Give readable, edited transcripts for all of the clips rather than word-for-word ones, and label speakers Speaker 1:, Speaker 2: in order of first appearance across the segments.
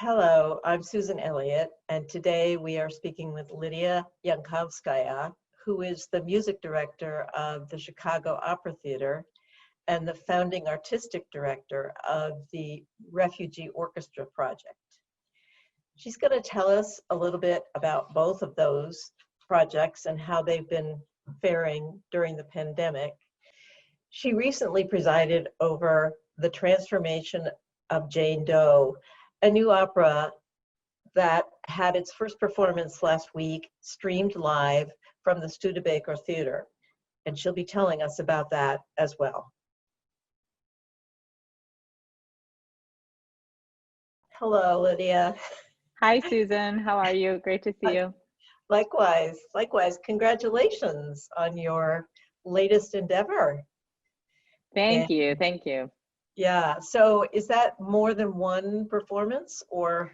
Speaker 1: Hello, I'm Susan Elliott, and today we are speaking with Lidiya Yankovskaya, who is the music director of the Chicago Opera Theater and the founding artistic director of the Refugee Orchestra Project. She's going to tell us a little bit about both of those projects and how they've been faring during the pandemic. She recently presided over the Transformation of Jane Doe, a new opera that had its first performance last week, streamed live from the Studebaker Theater. And she'll be telling us about that as well. Hello, Lidiya.
Speaker 2: Hi, Susan. How are you? Great to see you.
Speaker 1: Likewise. Congratulations on your latest endeavor.
Speaker 2: Thank you.
Speaker 1: Yeah, so is that more than one performance or?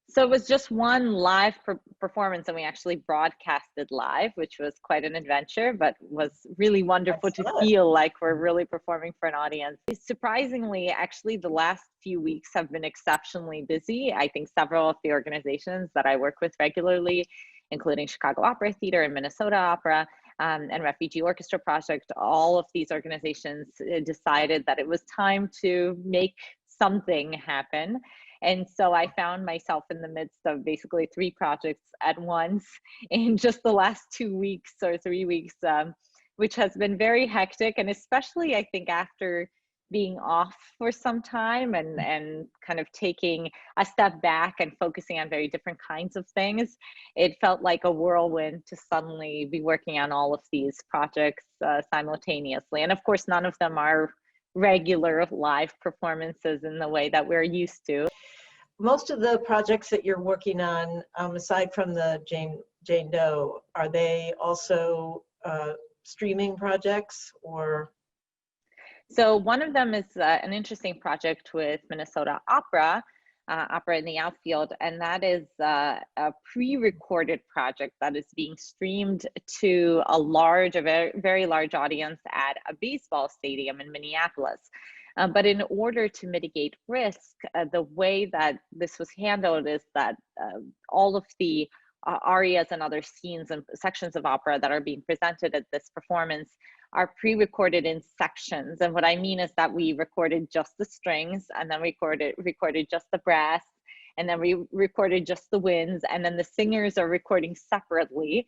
Speaker 2: So it was just one live performance, and we actually broadcasted live, which was quite an adventure, but was really wonderful to feel like we're really performing for an audience. Surprisingly, actually, the last few weeks have been exceptionally busy. I think several of the organizations that I work with regularly, including Chicago Opera Theater and Minnesota Opera, and Refugee Orchestra Project, all of these organizations decided that it was time to make something happen. And so I found myself in the midst of basically 3 projects at once in just the last 2 weeks or 3 weeks, which has been very hectic. And especially, I think, after being off for some time and kind of taking a step back and focusing on very different kinds of things, it felt like a whirlwind to suddenly be working on all of these projects simultaneously. And of course, none of them are regular live performances in the way that we're used to.
Speaker 1: Most of the projects that you're working on, aside from the Jane Doe, are they also streaming projects or?
Speaker 2: So one of them is an interesting project with Minnesota Opera, Opera in the Outfield, and that is a pre-recorded project that is being streamed to a very, very large audience at a baseball stadium in Minneapolis. But in order to mitigate risk, the way that this was handled is that all of the arias and other scenes and sections of opera that are being presented at this performance are pre-recorded in sections. And what I mean is that we recorded just the strings, and then recorded just the brass, and then we recorded just the winds, and then the singers are recording separately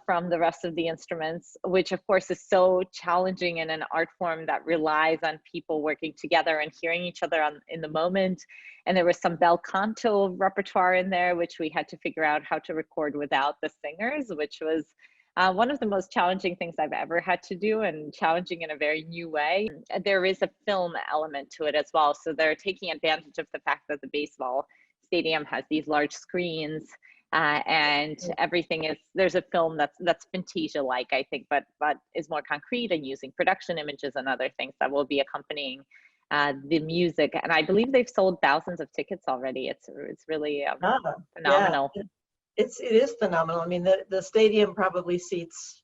Speaker 2: from the rest of the instruments, which of course is so challenging in an art form that relies on people working together and hearing each other in the moment. And there was some bel canto repertoire in there, which we had to figure out how to record without the singers, which was one of the most challenging things I've ever had to do, and challenging in a very new way. There is a film element to it as well. So they're taking advantage of the fact that the baseball stadium has these large screens, and everything there's a film that's Fantasia-like, I think, but is more concrete and using production images and other things that will be accompanying the music. And I believe they've sold thousands of tickets already. It's really phenomenal.
Speaker 1: Yeah. It is phenomenal. I mean, the stadium probably seats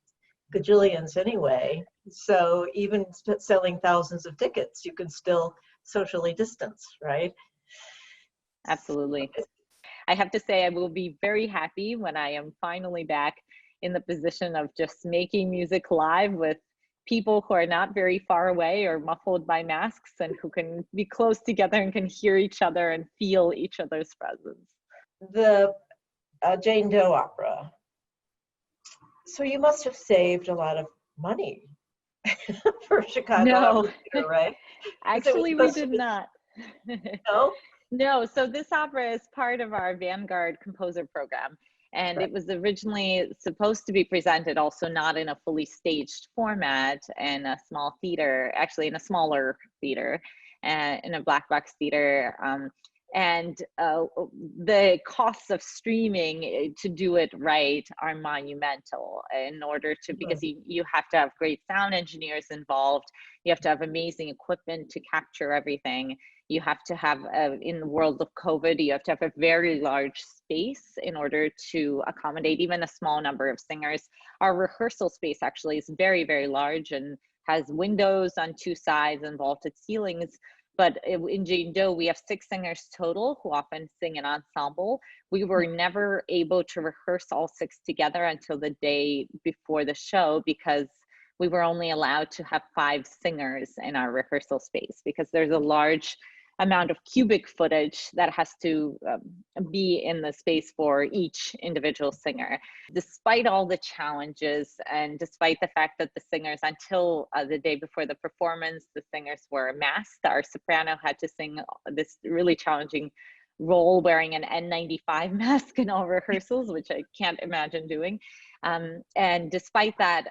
Speaker 1: gajillions anyway. So even selling thousands of tickets, you can still socially distance, right?
Speaker 2: Absolutely. I have to say, I will be very happy when I am finally back in the position of just making music live with people who are not very far away or muffled by masks, and who can be close together and can hear each other and feel each other's presence.
Speaker 1: The Jane Doe opera. So you must have saved a lot of money for Chicago Opera Theater, right?
Speaker 2: Actually, we did not.
Speaker 1: No?
Speaker 2: No, so this opera is part of our Vanguard composer program. And It was originally supposed to be presented also not in a fully staged format in a small theater, actually in a smaller theater, in a black box theater. And the costs of streaming to do it right are monumental in order to, because you have to have great sound engineers involved. You have to have amazing equipment to capture everything. You have to have, in the world of COVID, you have to have a very large space in order to accommodate even a small number of singers. Our rehearsal space actually is very, very large and has windows on 2 sides and vaulted ceilings. But in Jane Doe, we have 6 singers total who often sing an ensemble. We were never able to rehearse all 6 together until the day before the show, because we were only allowed to have 5 singers in our rehearsal space, because there's a large amount of cubic footage that has to be in the space for each individual singer. Despite all the challenges, and despite the fact that the singers, until the day before the performance, the singers were masked, our soprano had to sing this really challenging role wearing an N95 mask in all rehearsals, which I can't imagine doing. And despite that,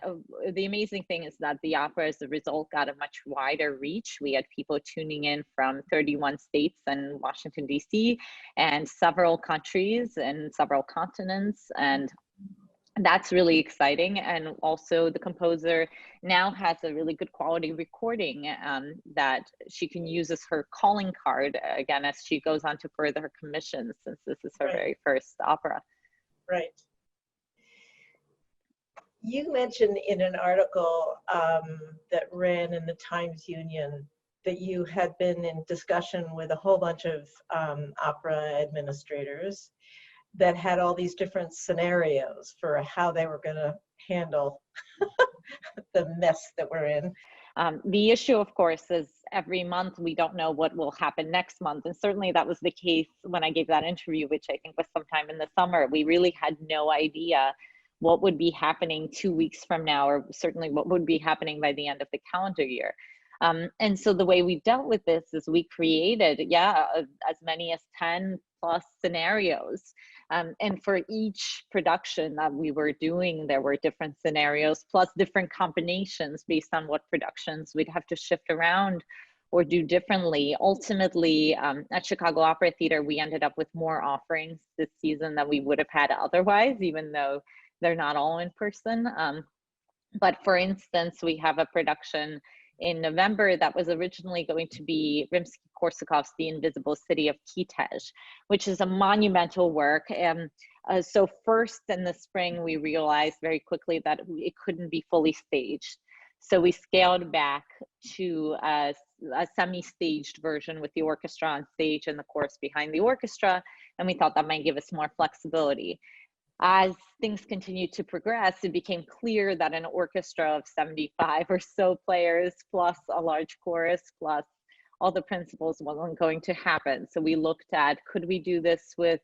Speaker 2: the amazing thing is that the opera, as a result, got a much wider reach. We had people tuning in from 31 states and Washington, D.C., and several countries and several continents. And that's really exciting. And also the composer now has a really good quality recording that she can use as her calling card, again, as she goes on to further her commissions, since this is her very first opera.
Speaker 1: Right. You mentioned in an article that ran in the Times Union that you had been in discussion with a whole bunch of opera administrators that had all these different scenarios for how they were going to handle the mess that we're in.
Speaker 2: The issue, of course, is every month we don't know what will happen next month. And certainly that was the case when I gave that interview, which I think was sometime in the summer. We really had no idea what would be happening 2 weeks from now, or certainly what would be happening by the end of the calendar year. And so the way we dealt with this is we created, as many as 10 plus scenarios. And for each production that we were doing, there were different scenarios, plus different combinations based on what productions we'd have to shift around or do differently. Ultimately, at Chicago Opera Theater, we ended up with more offerings this season than we would have had otherwise, even though they're not all in person. But for instance, we have a production in November that was originally going to be Rimsky-Korsakov's The Invisible City of Kitezh, which is a monumental work. So first in the spring, we realized very quickly that it couldn't be fully staged. So we scaled back to a semi-staged version with the orchestra on stage and the chorus behind the orchestra, and we thought that might give us more flexibility. As things continued to progress, it became clear that an orchestra of 75 or so players, plus a large chorus, plus all the principals, wasn't going to happen. So we looked at, could we do this with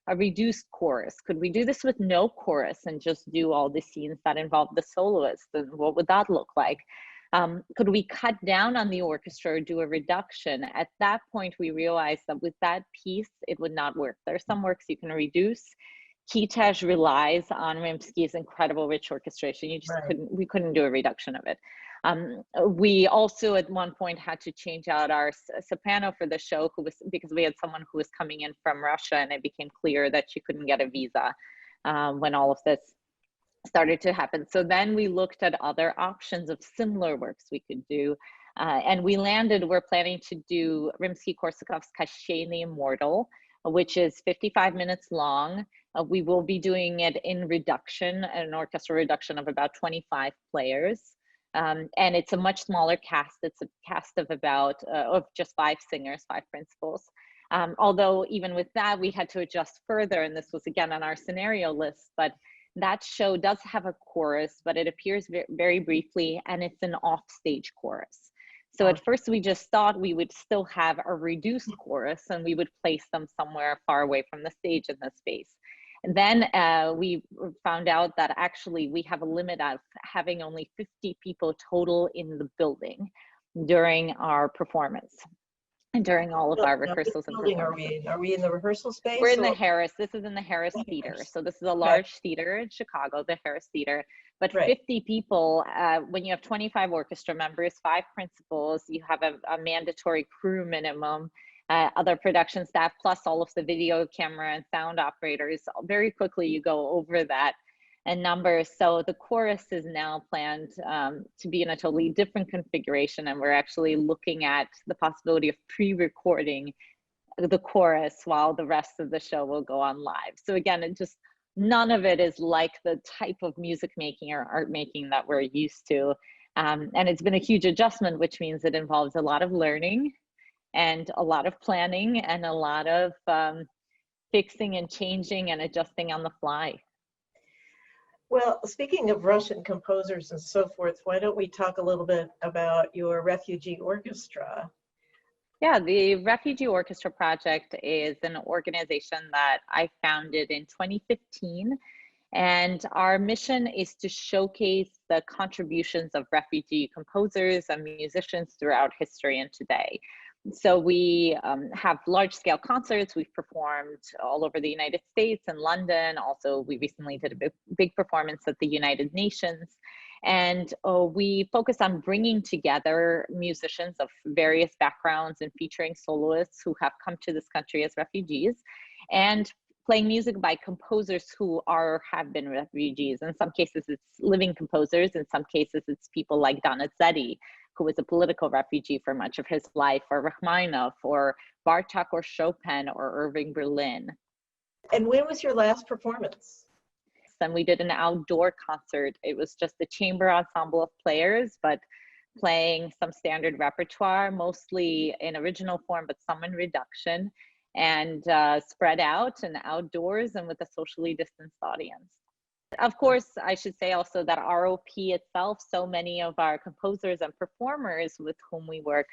Speaker 2: a reduced chorus? Could we do this with no chorus and just do all the scenes that involve the soloist? And what would that look like? Could we cut down on the orchestra or do a reduction? At that point, we realized that with that piece, it would not work. There are some works you can reduce. Kitezh relies on Rimsky's incredible rich orchestration. You just we couldn't do a reduction of it. We also at one point had to change out our soprano for the show, because we had someone who was coming in from Russia, and it became clear that she couldn't get a visa when all of this started to happen. So then we looked at other options of similar works we could do. And we're planning to do Rimsky-Korsakov's Cachet the Immortal, which is 55 minutes long. We will be doing it in reduction, an orchestral reduction of about 25 players. And it's a much smaller cast. It's a cast of about, of just 5 singers, 5 principals. Although even with that, we had to adjust further, and this was again on our scenario list, but that show does have a chorus, but it appears very briefly, and it's an off-stage chorus. So at first we just thought we would still have a reduced chorus, and we would place them somewhere far away from the stage in the space. And then we found out that actually we have a limit of having only 50 people total in the building during our performance and during all of our rehearsals.
Speaker 1: What building are we in? Are we in the rehearsal space?
Speaker 2: We're in the Harris. This is in the Harris Theater. So this is a large theater in Chicago, the Harris Theater. But 50 people, when you have 25 orchestra members, 5 principals, you have a mandatory crew minimum, other production staff, plus all of the video camera and sound operators. Very quickly you go over that number. So the chorus is now planned to be in a totally different configuration, and we're actually looking at the possibility of pre-recording the chorus while the rest of the show will go on live. So again, none of it is like the type of music making or art making that we're used to. And it's been a huge adjustment, which means it involves a lot of learning and a lot of planning and a lot of fixing and changing and adjusting on the fly.
Speaker 1: Well, speaking of Russian composers and so forth, why don't we talk a little bit about your Refugee Orchestra?
Speaker 2: Yeah, the Refugee Orchestra Project is an organization that I founded in 2015. And our mission is to showcase the contributions of refugee composers and musicians throughout history and today. So we have large-scale concerts. We've performed all over the United States and London. Also, we recently did a big performance at the United Nations. And we focus on bringing together musicians of various backgrounds and featuring soloists who have come to this country as refugees, and playing music by composers who have been refugees. In some cases, it's living composers. In some cases, it's people like Donizetti, who was a political refugee for much of his life, or Rachmaninoff, or Bartok, or Chopin, or Irving Berlin.
Speaker 1: And when was your last performance?
Speaker 2: And we did an outdoor concert. It was just a chamber ensemble of players, but playing some standard repertoire, mostly in original form, but some in reduction, and spread out and outdoors and with a socially distanced audience. Of course, I should say also that ROP itself, so many of our composers and performers with whom we work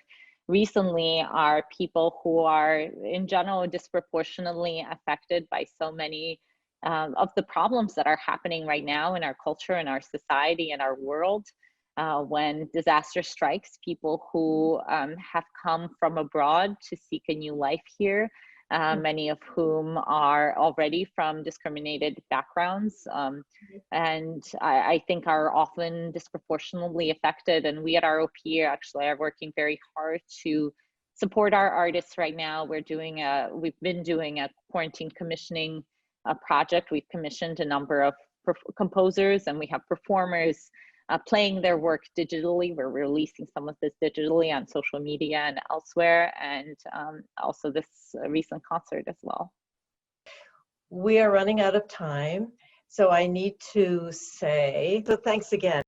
Speaker 2: recently are people who are in general disproportionately affected by so many of the problems that are happening right now in our culture, in our society, in our world. When disaster strikes, people who have come from abroad to seek a new life here, many of whom are already from discriminated backgrounds, and I think are often disproportionately affected. And we at ROP actually are working very hard to support our artists right now. We've been doing a quarantine commissioning project. We've commissioned a number of composers, and we have performers playing their work digitally. We're releasing some of this digitally on social media and elsewhere, and also this recent concert as well.
Speaker 1: We are running out of time, so I need to say, so thanks again.